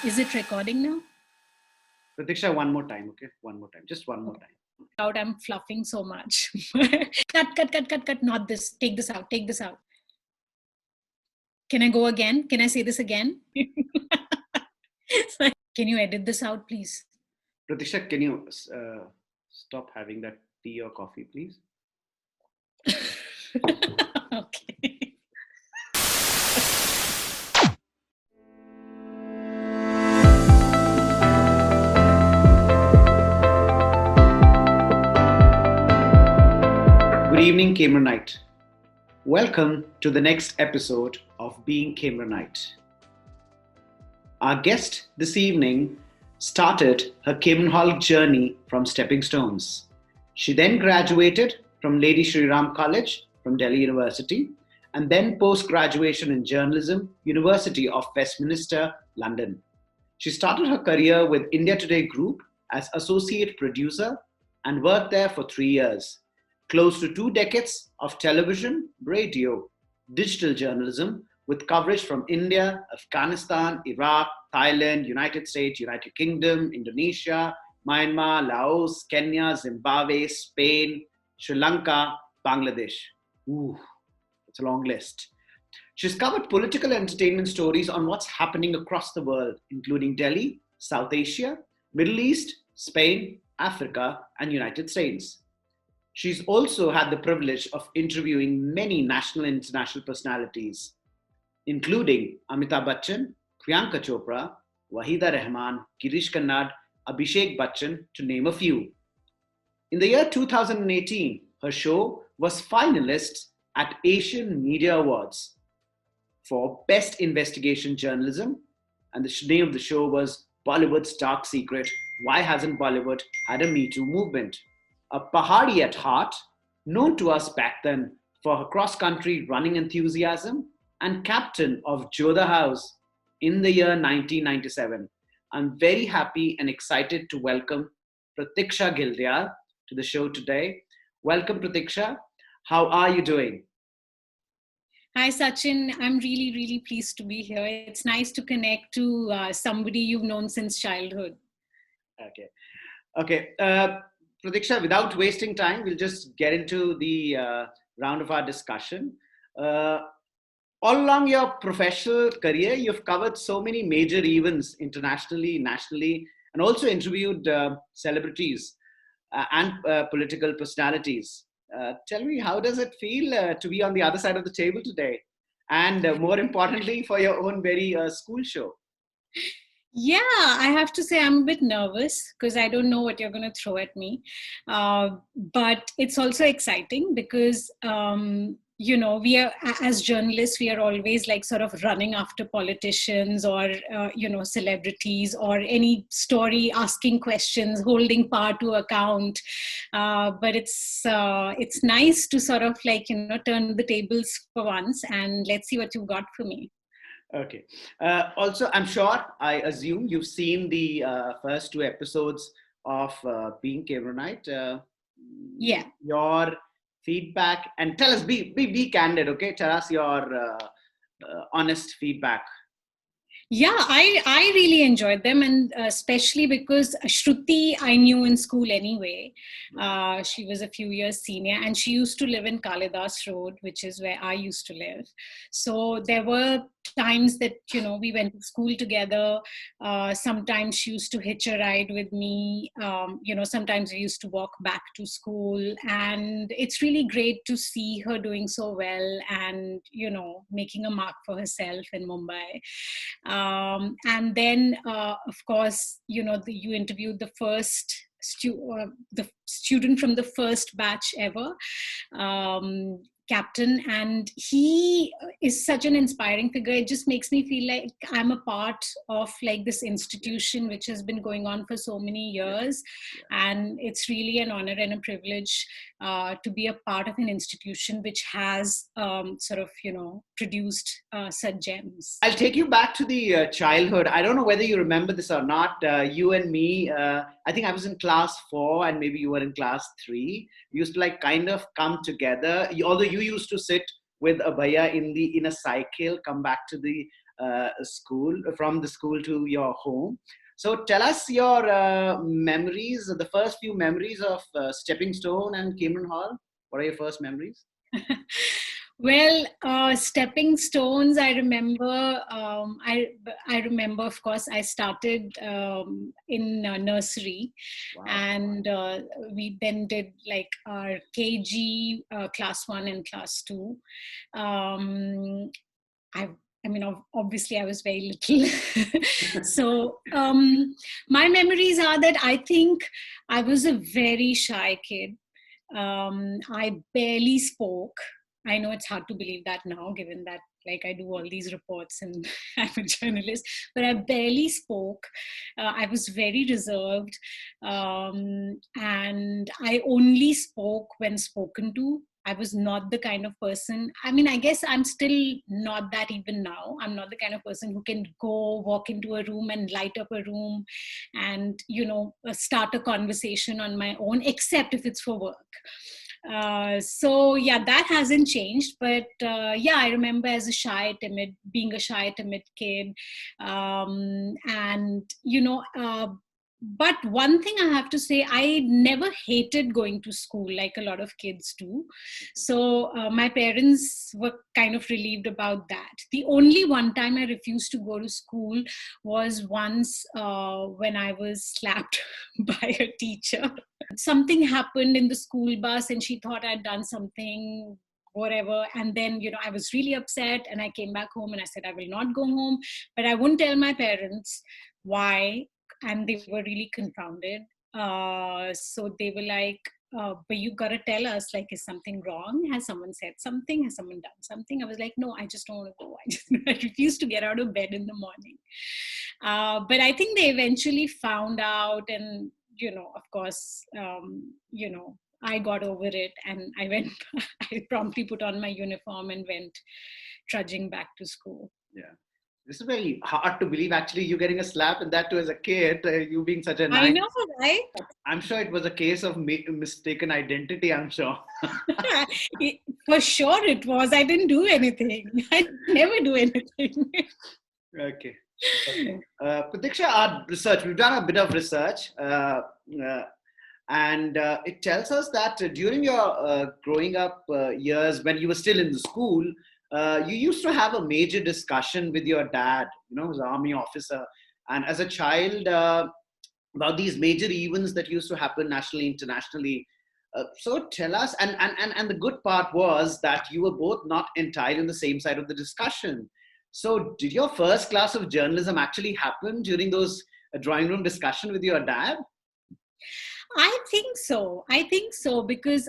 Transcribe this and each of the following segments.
Is it recording now? Pratiksha, one more time, okay? One more time. Just one more time. Out, I'm fluffing so much. Cut. Not this. Take this out. Take this out. Can I go again? Can I say this again? Can you edit this out, please? Pratiksha, can you stop having that tea or coffee, please? Okay. Good evening, Cameronite. Welcome to the next episode of Being Cameronite. Our guest this evening started her Cambrian Hall journey from stepping stones. She then graduated from Lady Shri Ram College from Delhi University and then post-graduation in journalism, University of Westminster, London. She started her career with India Today Group as associate producer and worked there for 3 years. Close to 2 decades of television, radio, digital journalism with coverage from India, Afghanistan, Iraq, Thailand, United States, United Kingdom, Indonesia, Myanmar, Laos, Kenya, Zimbabwe, Spain, Sri Lanka, Bangladesh. Ooh, it's a long list. She's covered political entertainment stories on what's happening across the world, including Delhi, South Asia, Middle East, Spain, Africa, and United States. She's also had the privilege of interviewing many national and international personalities, including Amitabh Bachann, Priyanka Chopra, Vahida Rehman, Girish Kanadda, Abhishek Bachann, to name a few. In the year 2018, her show was finalist at Asian Media Awards for Best Investigation Journalism, and the name of the show was Bollywood's Dark Secret: Why Hasn't Bollywood Had a Me Too Movement? A Pahadi at heart, known to us back then for her cross-country running enthusiasm, and captain of Jodha House in the year 1997. I'm very happy and excited to welcome Pratiksha Ghildial to the show today. Welcome, Pratiksha. How are you doing? Hi, Sachin. I'm really, really pleased to be here. It's nice to connect to somebody you've known since childhood. Okay. Pratiksha, without wasting time, we'll just get into the round of our discussion. All along your professional career, you've covered so many major events internationally, nationally, and also interviewed celebrities and political personalities. Tell me, how does it feel to be on the other side of the table today? And more importantly, for your own very school show. Yeah, I have to say I'm a bit nervous because I don't know what you're going to throw at me. But it's also exciting because, we are, as journalists, we are always like sort of running after politicians or, celebrities or any story, asking questions, holding power to account. But it's nice to sort of like, turn the tables for once and let's see what you've got for me. Okay. Also, I'm sure, I assume you've seen the first 2 episodes of Being Cameronite. Yeah. Your feedback, and tell us, be candid, okay? Tell us your honest feedback. Yeah, I really enjoyed them, and especially because Shruti I knew in school anyway. She was a few years senior, and she used to live in Kalidas Road, which is where I used to live. So there were times that we went to school together. Sometimes she used to hitch a ride with me. Sometimes we used to walk back to school, and it's really great to see her doing so well and making a mark for herself in Mumbai. And then, of course, you interviewed the first the student from the first batch ever, captain, and he is such an inspiring figure. It just makes me feel like I'm a part of like this institution which has been going on for so many years, and it's really an honor and a privilege to be a part of an institution which has produced such gems. I'll take you back to the childhood. I don't know whether you remember this or not. You and me, I think I was in class 4 and maybe you were in class 3. We used to like kind of come together. Although you used to sit with a bhaiya in a cycle, come back to the school, from the school to your home. So tell us your memories, the first few memories of Stepping Stone and Cameron Hall. What are your first memories? Well, stepping stones. I remember. I remember. Of course, I started in nursery, Wow. and we then did like our KG, class 1 and class 2. I. I mean, obviously, I was very little. So, my memories are that I think I was a very shy kid. I barely spoke. I know it's hard to believe that now, given that like I do all these reports and I'm a journalist, but I barely spoke. I was very reserved, and I only spoke when spoken to. I was not the kind of person. I mean, I guess I'm still not that even now. I'm not the kind of person who can go walk into a room and light up a room and, start a conversation on my own, except if it's for work. So yeah, that hasn't changed. But yeah, I remember as being a shy, timid kid. And, but one thing I have to say, I never hated going to school like a lot of kids do. So my parents were kind of relieved about that. The only one time I refused to go to school was once when I was slapped by a teacher. Something happened in the school bus and she thought I'd done something, whatever. And then, I was really upset and I came back home and I said, I will not go home, but I wouldn't tell my parents why. And they were really confounded. So they were like, but you gotta tell us, like, is something wrong? Has someone said something? Has someone done something? I was like, no, I just don't want to go. I refuse to get out of bed in the morning. But I think they eventually found out, and of course, I got over it and I went. I promptly put on my uniform and went trudging back to school. Yeah. This is very hard to believe, actually, you getting a slap, and that too as a kid, you being such a nice. I know, right? I'm sure it was a case of mistaken identity, I'm sure. For sure it was. I didn't do anything. I never do anything. Okay. Pratiksha, our research, we've done a bit of research, and it tells us that during your growing up years, when you were still in the school, you used to have a major discussion with your dad, who's an army officer, and as a child, about these major events that used to happen nationally, internationally. So tell us, and the good part was that you were both not entirely on the same side of the discussion. So did your first class of journalism actually happen during those drawing room discussion with your dad? I think so because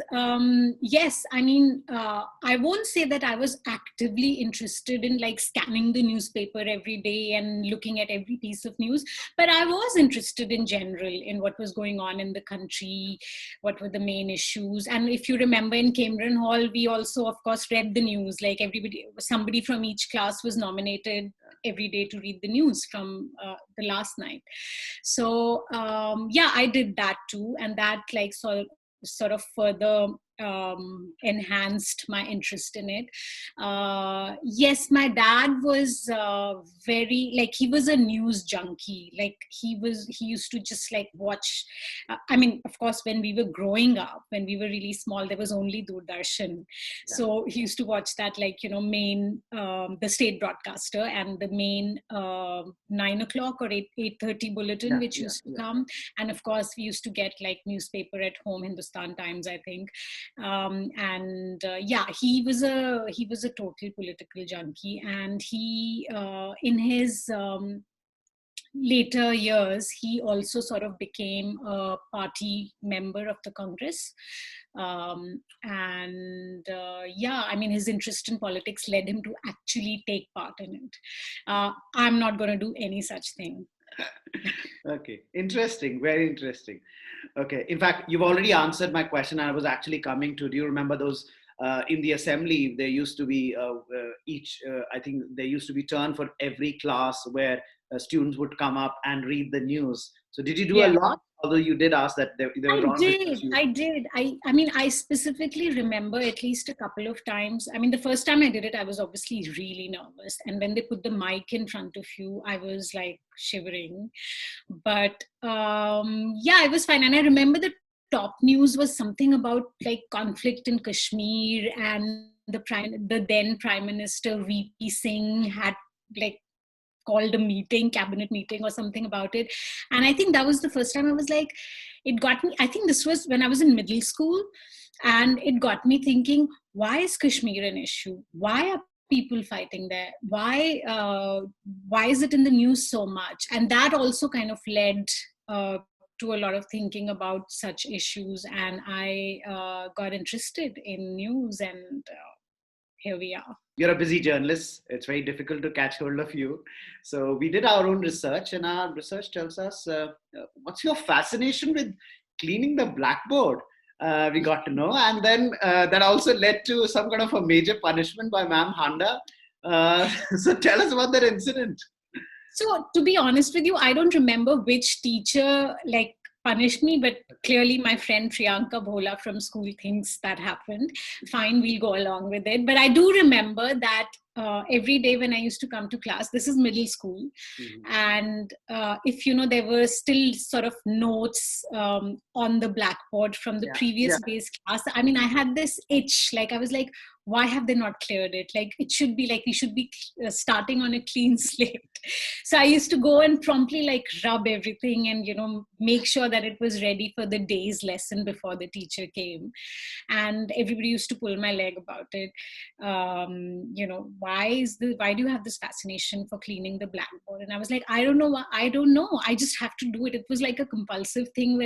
yes, I mean, I won't say that I was actively interested in like scanning the newspaper every day and looking at every piece of news, but I was interested in general in what was going on in the country, what were the main issues. And if you remember, in Cambrian Hall, we also of course read the news. Like somebody from each class was nominated every day to read the news from the last night. So yeah, I did that too, and that like sort of further enhanced my interest in it. Yes, my dad was very, like, he was a news junkie. Like he used to just like watch. I mean, of course, when we were growing up, when we were really small, there was only Doordarshan. Yeah. So he used to watch that, like, main, the state broadcaster, and the main 9 o'clock or 8:30 bulletin, which used to come. And of course, we used to get like newspaper at home, Hindustan Times, I think. And yeah, he was a total political junkie, and he in his later years, he also sort of became a party member of the Congress. And yeah, I mean, his interest in politics led him to actually take part in it. I'm not going to do any such thing. Okay, interesting, very interesting. Okay, in fact, you've already answered my question. I was actually coming to, do you remember those in the assembly, there used to be I think there used to be turn for every class where students would come up and read the news. So did you do a lot Although you did ask that there were wrong results. I did. I mean, I specifically remember at least a couple of times. I mean, the first time I did it, I was obviously really nervous. And when they put the mic in front of you, I was like shivering. But yeah, it was fine. And I remember the top news was something about like conflict in Kashmir, and the then Prime Minister VP Singh had like called a meeting, cabinet meeting or something about it. And I think that was the first time I was like, it got me, I think this was when I was in middle school, and it got me thinking, why is Kashmir an issue? Why are people fighting there? Why is it in the news so much? And that also kind of led to a lot of thinking about such issues. And I got interested in news, and here we are. You're a busy journalist. It's very difficult to catch hold of you. So we did our own research, and our research tells us what's your fascination with cleaning the blackboard? We got to know, and then that also led to some kind of a major punishment by Ma'am Handa. So tell us about that incident. So to be honest with you, I don't remember which teacher like punished me, but clearly my friend Priyanka Bhola from school thinks that happened. Fine, we'll go along with it. But I do remember that every day when I used to come to class, this is middle school, and if there were still sort of notes on the blackboard from the previous day's class. I mean, I had this itch, like I was like, why have they not cleared it? Like it should be like we should be starting on a clean slate. So I used to go and promptly like rub everything and make sure that it was ready for the day's lesson before the teacher came. And everybody used to pull my leg about it. Why do you have this fascination for cleaning the blackboard? And I was like, I don't know. I just have to do it. It was like a compulsive thing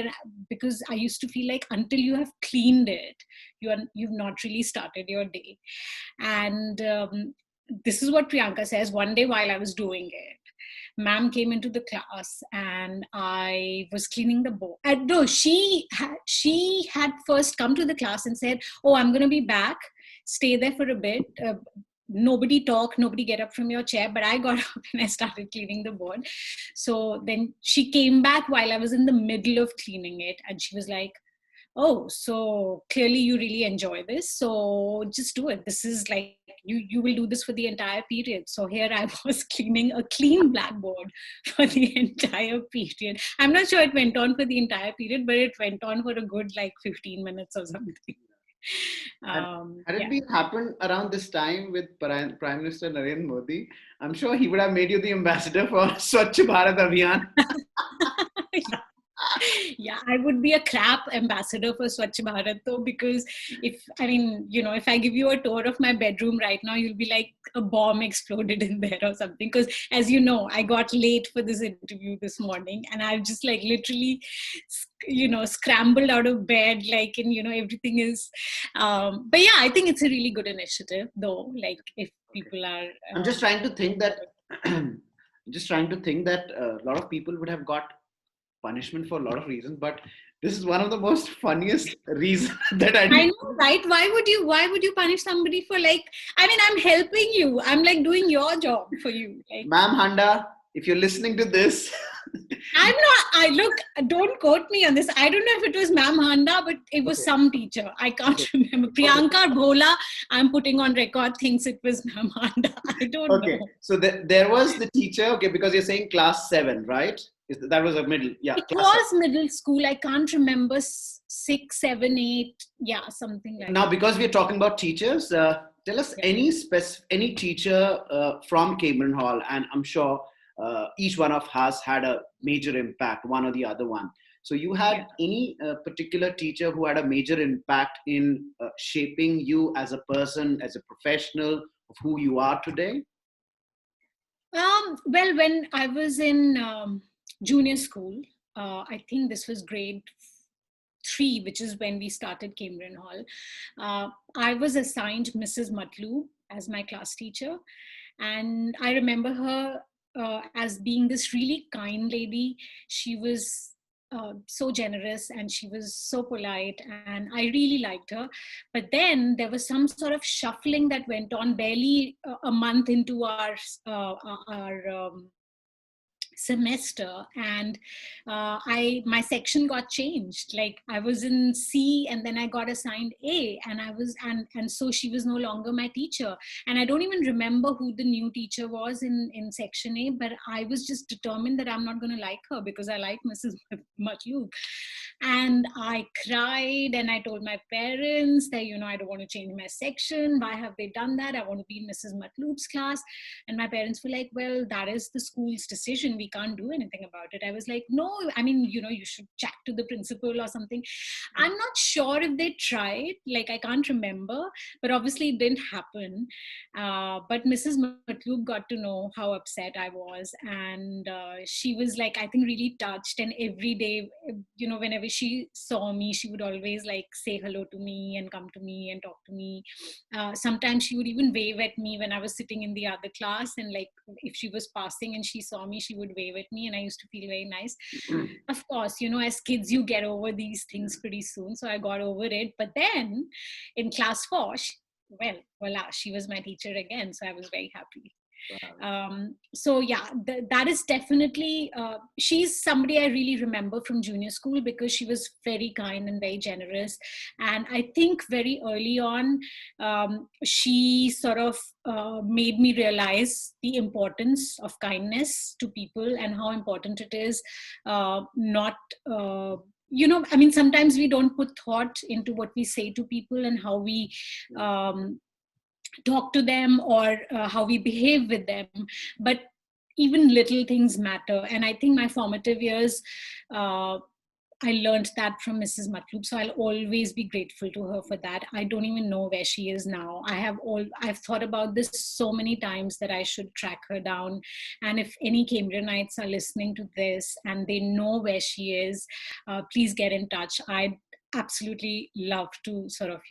because I used to feel like until you have cleaned it, you've not really started your day. And this is what Priyanka says. One day while I was doing it, ma'am came into the class and I was cleaning the board. No, she had first come to the class and said, "Oh, I'm going to be back. Stay there for a bit. Nobody talk, nobody get up from your chair." But I got up and I started cleaning the board. So then she came back while I was in the middle of cleaning it, and she was like, "Oh, so clearly you really enjoy this. So just do it. This is like, you will do this for the entire period." So here I was cleaning a clean blackboard for the entire period. I'm not sure it went on for the entire period, but it went on for a good like 15 minutes or something. Had it been happened around this time with Prime Minister Narendra Modi, I'm sure he would have made you the ambassador for Swachh Bharat Abhiyan. Yeah, I would be a crap ambassador for Swachh Bharat though, because if I give you a tour of my bedroom right now, you'll be like a bomb exploded in there or something. Because as you know, I got late for this interview this morning, and I've just like literally, scrambled out of bed, like, and everything is. But yeah, I think it's a really good initiative though. Like if people are. I'm just trying to think that. A lot of people would have got punishment for a lot of reasons, but this is one of the most funniest reasons that I know, right? Why would you punish somebody for I'm helping you. I'm like doing your job for you. Like, Ma'am Handa, if you're listening to this. Don't quote me on this. I don't know if it was Ma'am Handa, but it was some teacher. I can't remember. Priyanka Bhola, I'm putting on record, thinks it was Ma'am Handa. I don't know. Okay, so there was the teacher, because you're saying class 7, right? That was a middle, It was 7. Middle school. I can't remember 6, 7, 8. Yeah, something like that. Now, because we're talking about teachers, tell us any teacher from Cambrian Hall, and I'm sure each one of us had a major impact, one or the other one. So you had any particular teacher who had a major impact in shaping you as a person, as a professional, of who you are today? Well, when I was in junior school, I think this was grade 3, which is when we started Cambrian Hall. I was assigned Mrs. Matlu as my class teacher, and I remember her as being this really kind lady. She was so generous and she was so polite, and I really liked her. But then there was some sort of shuffling that went on barely a month into our semester, and my section got changed. Like I was in C and then I got assigned A, and so she was no longer my teacher. And I don't even remember who the new teacher was in section A, but I was just determined that I'm not going to like her because I like Mrs. Matlub. And I cried and I told my parents that, I don't want to change my section. Why have they done that? I want to be in Mrs. Matlub's class. And my parents were like, well, that is the school's decision. We can't do anything about it. I was like, no, I mean, you should chat to the principal or something. I'm not sure if they tried, like, I can't remember, but obviously it didn't happen. But Mrs. Matlub got to know how upset I was. And she was like, I think, really touched. And every day, whenever she saw me, she would always like say hello to me and come to me and talk to me. Sometimes she would even wave at me when I was sitting in the other class, and like if she was passing and she saw me, she would wave at me, and I used to feel very nice. Of course, as kids you get over these things pretty soon, so I got over it. But then in class 4, well, voila, she was my teacher again, so I was very happy. So yeah, that is definitely, she's somebody I really remember from junior school because she was very kind and very generous. And I think very early on, she sort of made me realize the importance of kindness to people and how important it is not I mean, sometimes we don't put thought into what we say to people and how we talk to them, or how we behave with them. But even little things matter. And I think my formative years, I learned that from Mrs. Matlub. So I'll always be grateful to her for that. I don't even know where she is now. I've thought about this so many times that I should track her down. And if any Cambrianites are listening to this and they know where she is, please get in touch. I'd absolutely love to sort of,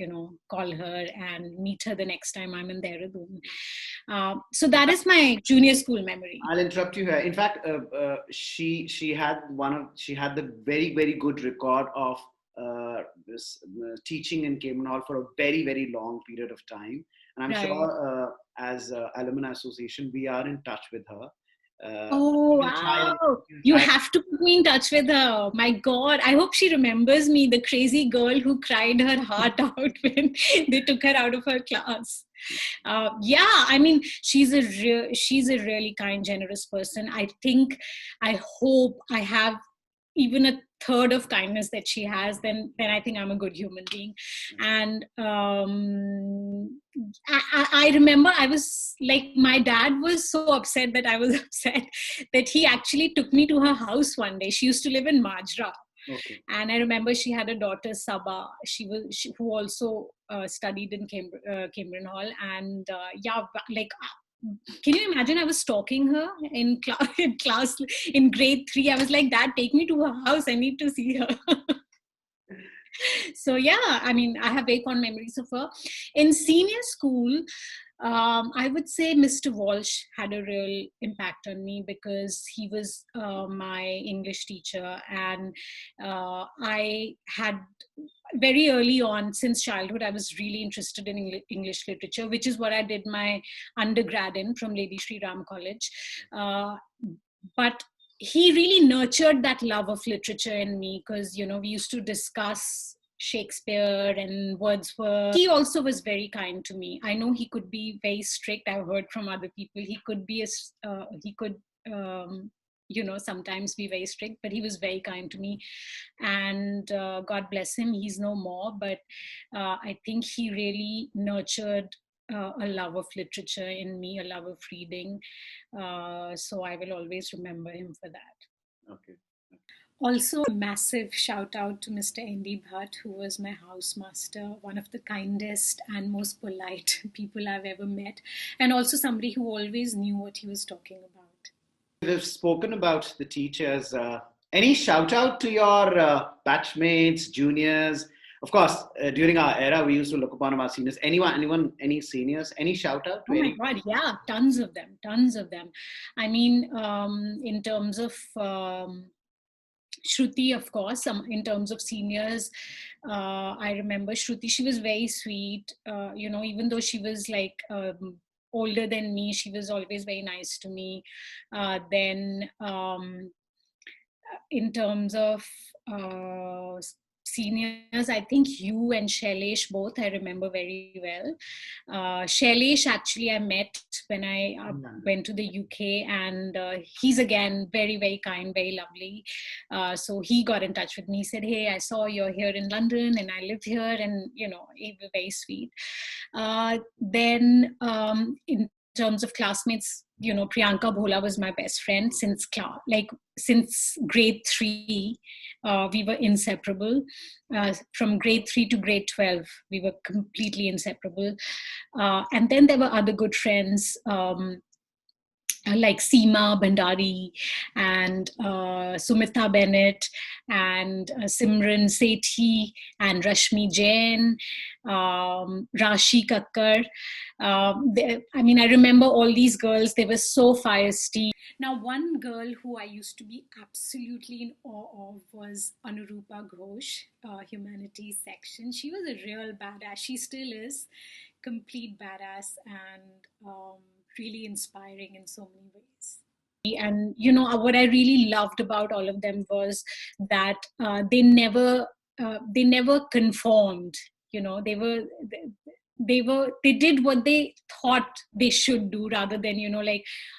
call her and meet her the next time I'm in Dehradun. So that is my junior school memory. I'll interrupt you here. In fact, she had the very very good record of this teaching in Cayman Hall for a very very long period of time, and I'm sure as alumni association we are in touch with her. Oh, wow. You have to put me in touch with her. My God. I hope she remembers me, the crazy girl who cried her heart out when they took her out of her class. Yeah, I mean, she's a really kind, generous person. I hope I have even a third of kindness that she has, then I think I'm a good human being. And I remember I was like, my dad was so upset that I was upset that he actually took me to her house one day. She used to live in Majra. Okay. And I remember she had a daughter, Saba, who also studied in Cambrian Hall. And yeah, like, can you imagine? I was stalking her in class in grade 3. I was like, Dad, take me to her house. I need to see her. So yeah, I mean, I have very fond memories of her. In senior school, I would say Mr. Walsh had a real impact on me because he was my English teacher, and I had very early on, since childhood, I was really interested in English literature, which is what I did my undergrad in from Lady Shri Ram College. But he really nurtured that love of literature in me because, we used to discuss Shakespeare and Wordsworth. He also was very kind to me. I know he could be very strict. I've heard from other people he could be sometimes be very strict, but he was very kind to me. And God bless him, he's no more. But I think he really nurtured a love of literature in me, a love of reading. So I will always remember him for that. Okay. Also, a massive shout out to Mr. N.D. Bhatt, who was my housemaster, one of the kindest and most polite people I've ever met, and also somebody who always knew what he was talking about. We've spoken about the teachers. Any shout out to your batchmates, juniors? Of course, during our era, we used to look upon our seniors. Anyone, any seniors? Any shout out? Oh my God, yeah, tons of them. I mean, in terms of Shruti, of course, in terms of seniors, I remember Shruti, she was very sweet, even though she was like older than me. She was always very nice to me. Then in terms of seniors, I think you and Shailesh both I remember very well. Shailesh actually I met when I went to the UK, and he's again very, very kind, very lovely. So he got in touch with me, said, "Hey, I saw you're here in London and I live here," and he was very sweet. Then in terms of classmates, Priyanka Bhola was my best friend since grade 3. We were inseparable. From grade 3 to grade 12, we were completely inseparable. And then there were other good friends, like Seema Bhandari and Sumita Bennett and Simran Sethi and Rashmi Jain, Rashi Kakkar. I remember all these girls. They were so feisty. Now, one girl who I used to be absolutely in awe of was Anurupa Ghosh, humanities section. She was a real badass. She still is complete badass, and really inspiring in so many ways. And what I really loved about all of them was that they never conformed. They did what they thought they should do, rather than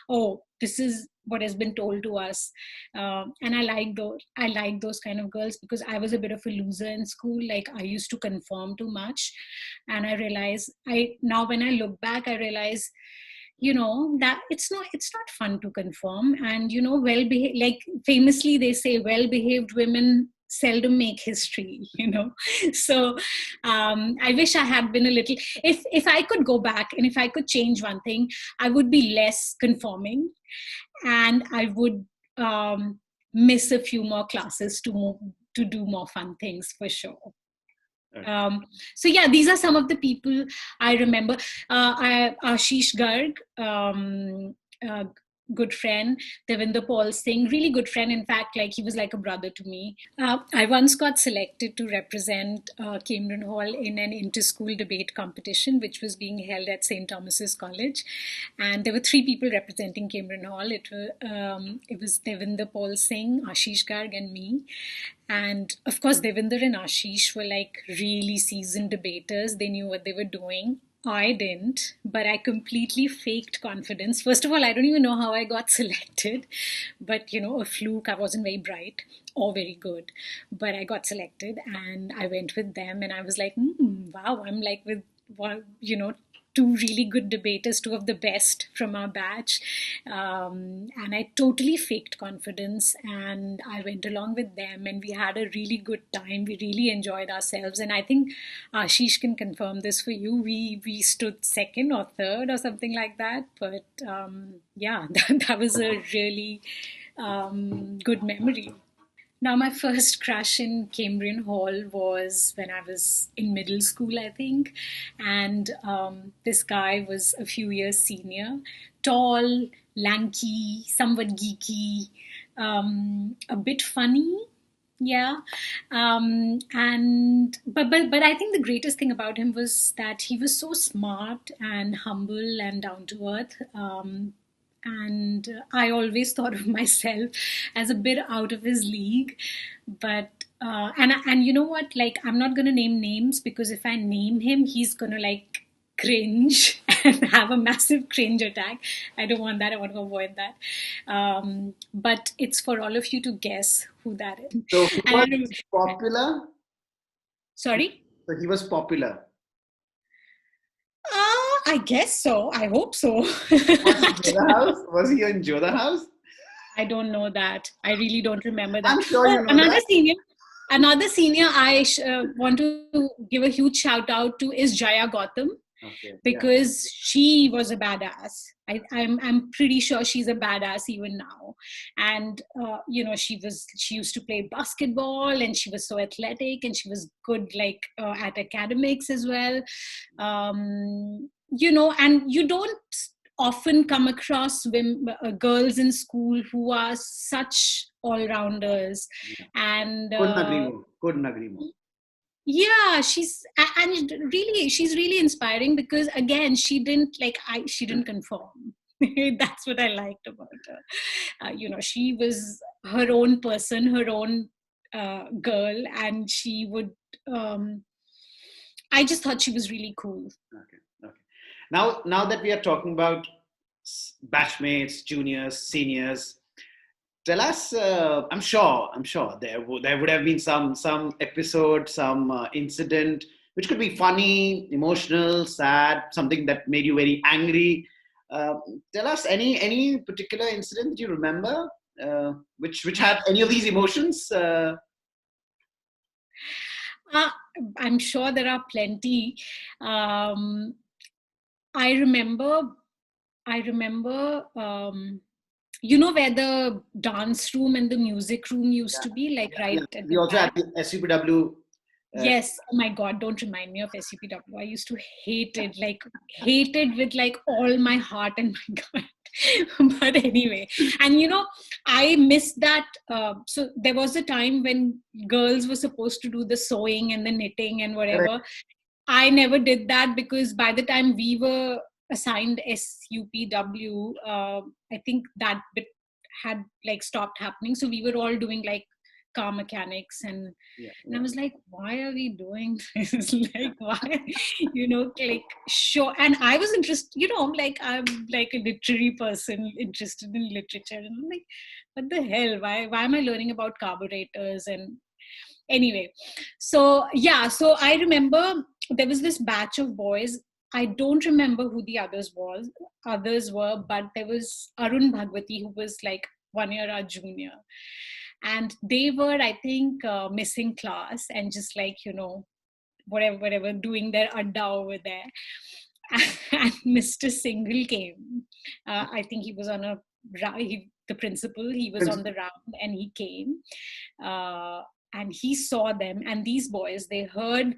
oh, this is what has been told to us. And I like those kind of girls, because I was a bit of a loser in school. Like, I used to conform too much, and I realize now when I look back, I realize that it's not fun to conform. And well behaved, like famously they say, well behaved women seldom make history. So I wish I had been a little, if I could go back and if I could change one thing, I would be less conforming, and I would miss a few more classes to do more fun things, for sure. So yeah, these are some of the people I remember. Ashish Garg, good friend. Devinder Paul Singh, really good friend. In fact, like, he was like a brother to me. I once got selected to represent Cambrian Hall in an inter-school debate competition, which was being held at St. Thomas's College. And there were 3 people representing Cambrian Hall. It was Devinder Paul Singh, Ashish Garg, and me. And of course, Devinder and Ashish were like really seasoned debaters. They knew what they were doing. I didn't, but I completely faked confidence. First of all, I don't even know how I got selected, but a fluke. I wasn't very bright or very good, but I got selected, and I went with them, and I was like, wow, I'm like with, 2 really good debaters, 2 of the best from our batch. And I totally faked confidence, and I went along with them, and we had a really good time. We really enjoyed ourselves. And I think Ashish can confirm this for you. We stood second or third or something like that. But yeah, that was a really good memory. Now, my first crush in Cambrian Hall was when I was in middle school, I think. And this guy was a few years senior, tall, lanky, somewhat geeky, a bit funny. Yeah. And but I think the greatest thing about him was that he was so smart and humble and down to earth. And I always thought of myself as a bit out of his league. But and you know what? Like, I'm not gonna name names, because if I name him, he's gonna like cringe and have a massive cringe attack. I don't want that. I want to avoid that. But it's for all of you to guess who that is. So he was popular? Sorry? So he was popular. I guess so. I hope so. Was he in Jodha House? I don't know that. I really don't remember that. I'm sure you know that. Another senior I want to give a huge shout out to is Jaya Gotham. Okay, because she was a badass. I'm pretty sure she's a badass even now. And she used to play basketball, and she was so athletic, and she was good at academics as well. And you don't often come across girls in school who are such all-rounders. And couldn't agree more. Yeah, and really, she's really inspiring because again, she didn't conform. That's what I liked about her. She was her own person, her own girl, and she would. Um, I just thought she was really cool. Okay. Okay. Now that we are talking about batchmates, juniors, seniors, tell us. I'm sure there would have been some episode, some incident which could be funny, emotional, sad, something that made you very angry. Uh, Tell us any particular incident that you remember, which had any of these emotions. Uh, I'm sure there are plenty. Um, I remember. I remember. Where the dance room and the music room used Yeah, to be, like yeah, right yeah. at We the also had back. the SUPW. Yes. Oh my God, don't remind me of SUPW. I used to hate it with like all my heart and my gut. But anyway, and I missed that. So there was a time when girls were supposed to do the sewing and the knitting and Correct. whatever. I never did that because by the time we were assigned SUPW, I think that bit had like stopped happening. So we were all doing like car mechanics, Yeah, and I yeah. was like, why are we doing this? Like, why, like, sure. And I was interested, I'm like a literary person interested in literature. And I'm like, what the hell? Why am I learning about carburetors? And anyway, so yeah, so I remember there was this batch of boys. I don't remember who the others were, but there was Arun Bhagwati, who was like 1 year our junior, and they were, I think, missing class and just like whatever doing their adda over there. And Mr. Single came. I think he was on the principal, he was on the round, and he came. Uh, and he saw them, and these boys, they heard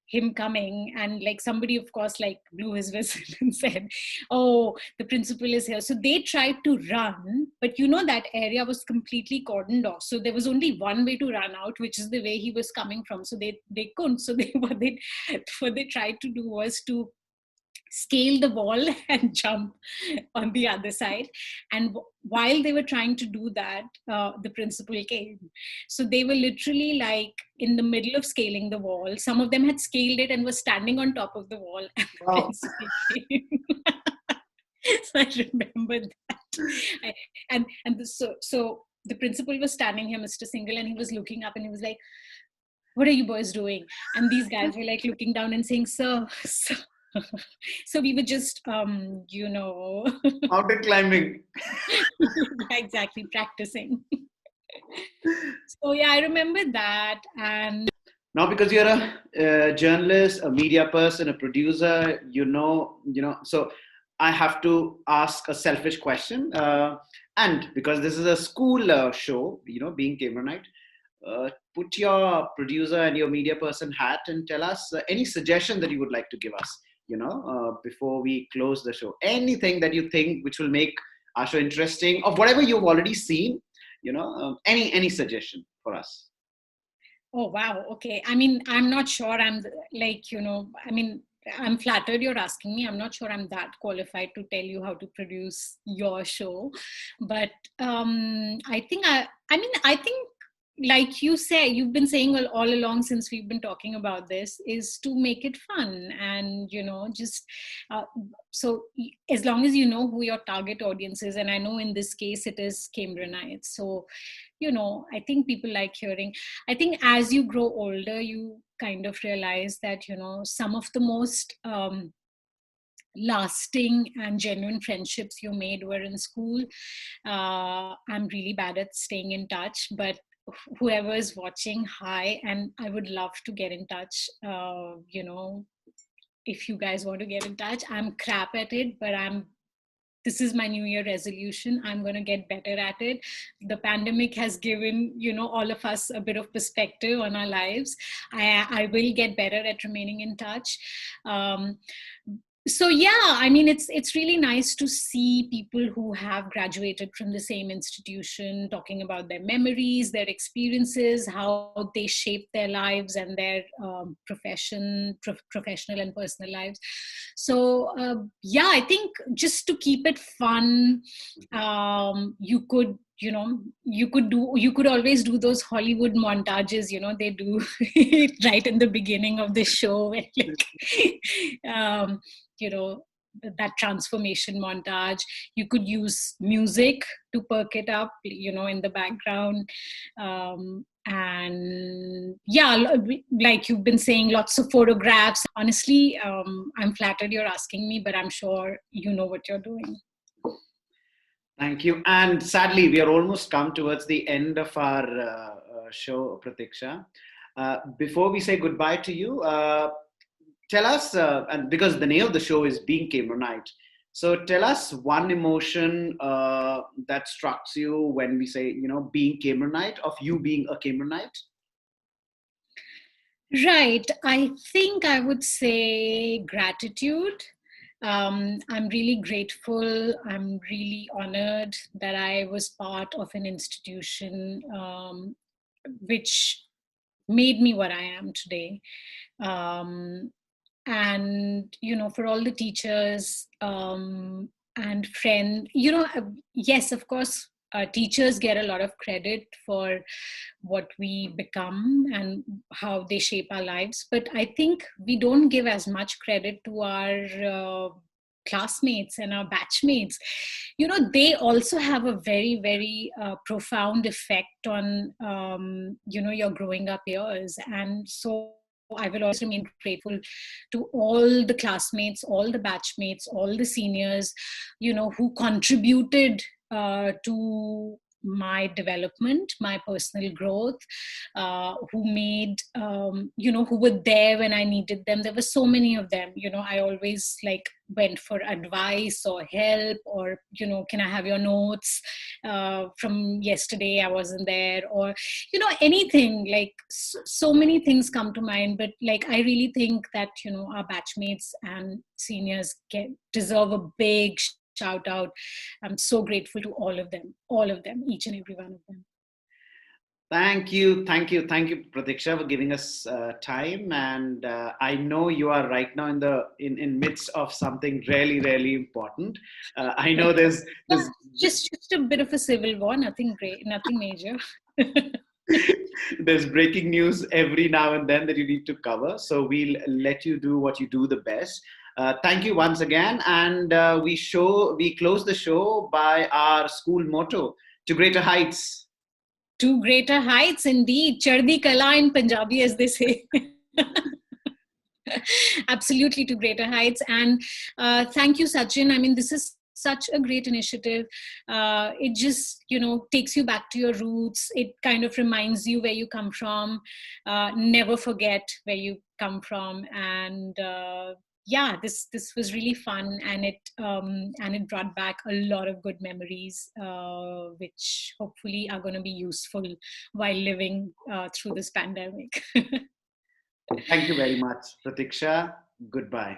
him coming, and like somebody of course like blew his whistle and said, oh, the principal is here. So they tried to run, but that area was completely cordoned off, so there was only one way to run out, which is the way he was coming from. So they couldn't. So what they tried to do was to scale the wall and jump on the other side. And while they were trying to do that, the principal came. So they were literally like in the middle of scaling the wall. Some of them had scaled it and were standing on top of the wall, and the Wow. principal came. So I remember that. So the principal was standing here, Mr. Single, and he was looking up and he was like, what are you boys doing? And these guys were like looking down and saying, sir, sir. So we were just Mountain climbing. exactly, practicing. So yeah, I remember that. And Now, because you're a journalist, a media person, a producer, so I have to ask a selfish question. And because this is a school show, being Cameronite, put your producer and your media person hat and tell us any suggestion that you would like to give us, before we close the show. Anything that you think which will make our show interesting, of whatever you've already seen, any suggestion for us. oh wow, okay. I mean, I'm not sure like, I mean, I'm flattered you're asking me. I'm not sure I'm that qualified to tell you how to produce your show. But I think, like you say, you've been saying all along since we've been talking about this, is to make it fun. And just uh, so as long as you know who your target audience is, and I know in this case it is Cambrianites. So I think people like hearing. I think as you grow older, you kind of realize that some of the most lasting and genuine friendships you made were in school. I'm really bad at staying in touch, but whoever is watching, hi, and I would love to get in touch. If you guys want to get in touch, I'm crap at it, but this is my new year resolution. I'm going to get better at it. The pandemic has given all of us a bit of perspective on our lives. I will get better at remaining in touch. um, So yeah, I mean, it's really nice to see people who have graduated from the same institution talking about their memories, their experiences, how they shape their lives and their professional and personal lives. So yeah, I think just to keep it fun, you could, you could always do those Hollywood montages, they do right in the beginning of the show, where, like, you know that transformation montage. You could use music to perk it up, in the background. And yeah, like you've been saying, lots of photographs. Honestly, I'm flattered you're asking me, but I'm sure you know what you're doing. Thank you. And sadly, we are almost come towards the end of our show, Pratiksha. Before we say goodbye to you, tell us, and because the name of the show is Being Cameronite, so tell us one emotion that strikes you when we say, being Cameronite, of you being a Cameronite. Right. I think I would say gratitude. I'm really grateful. I'm really honored that I was part of an institution which made me what I am today. Um, and, for all the teachers and friends, yes, of course, teachers get a lot of credit for what we become and how they shape our lives. But I think we don't give as much credit to our classmates and our batchmates. They also have a very, very profound effect on, your growing up years. And so I will always remain grateful to all the classmates, all the batchmates, all the seniors, who contributed to my development, my personal growth, who made, who were there when I needed them. There were so many of them. I always like went for advice or help, or, can I have your notes from yesterday? I wasn't there, or, anything. Like so many things come to mind. But like, I really think that, our batchmates and seniors deserve a big shout out. I'm so grateful to all of them, each and every one of them. Thank you, Pratiksha, for giving us time. And I know you are right now in midst of something really, really important. I know there's Just a bit of a civil war, nothing great, nothing major. there's breaking news every now and then that you need to cover. So we'll let you do what you do the best. Thank you once again, and we close the show by our school motto: to greater heights. To greater heights, indeed. Chardi kala in Punjabi, as they say. Absolutely, to greater heights. And thank you, Sachin. I mean, this is such a great initiative. It just, takes you back to your roots. It kind of reminds you where you come from. Never forget where you come from. And yeah, this was really fun, and it brought back a lot of good memories, which hopefully are going to be useful while living through this pandemic. Thank you very much, Pratiksha. Goodbye.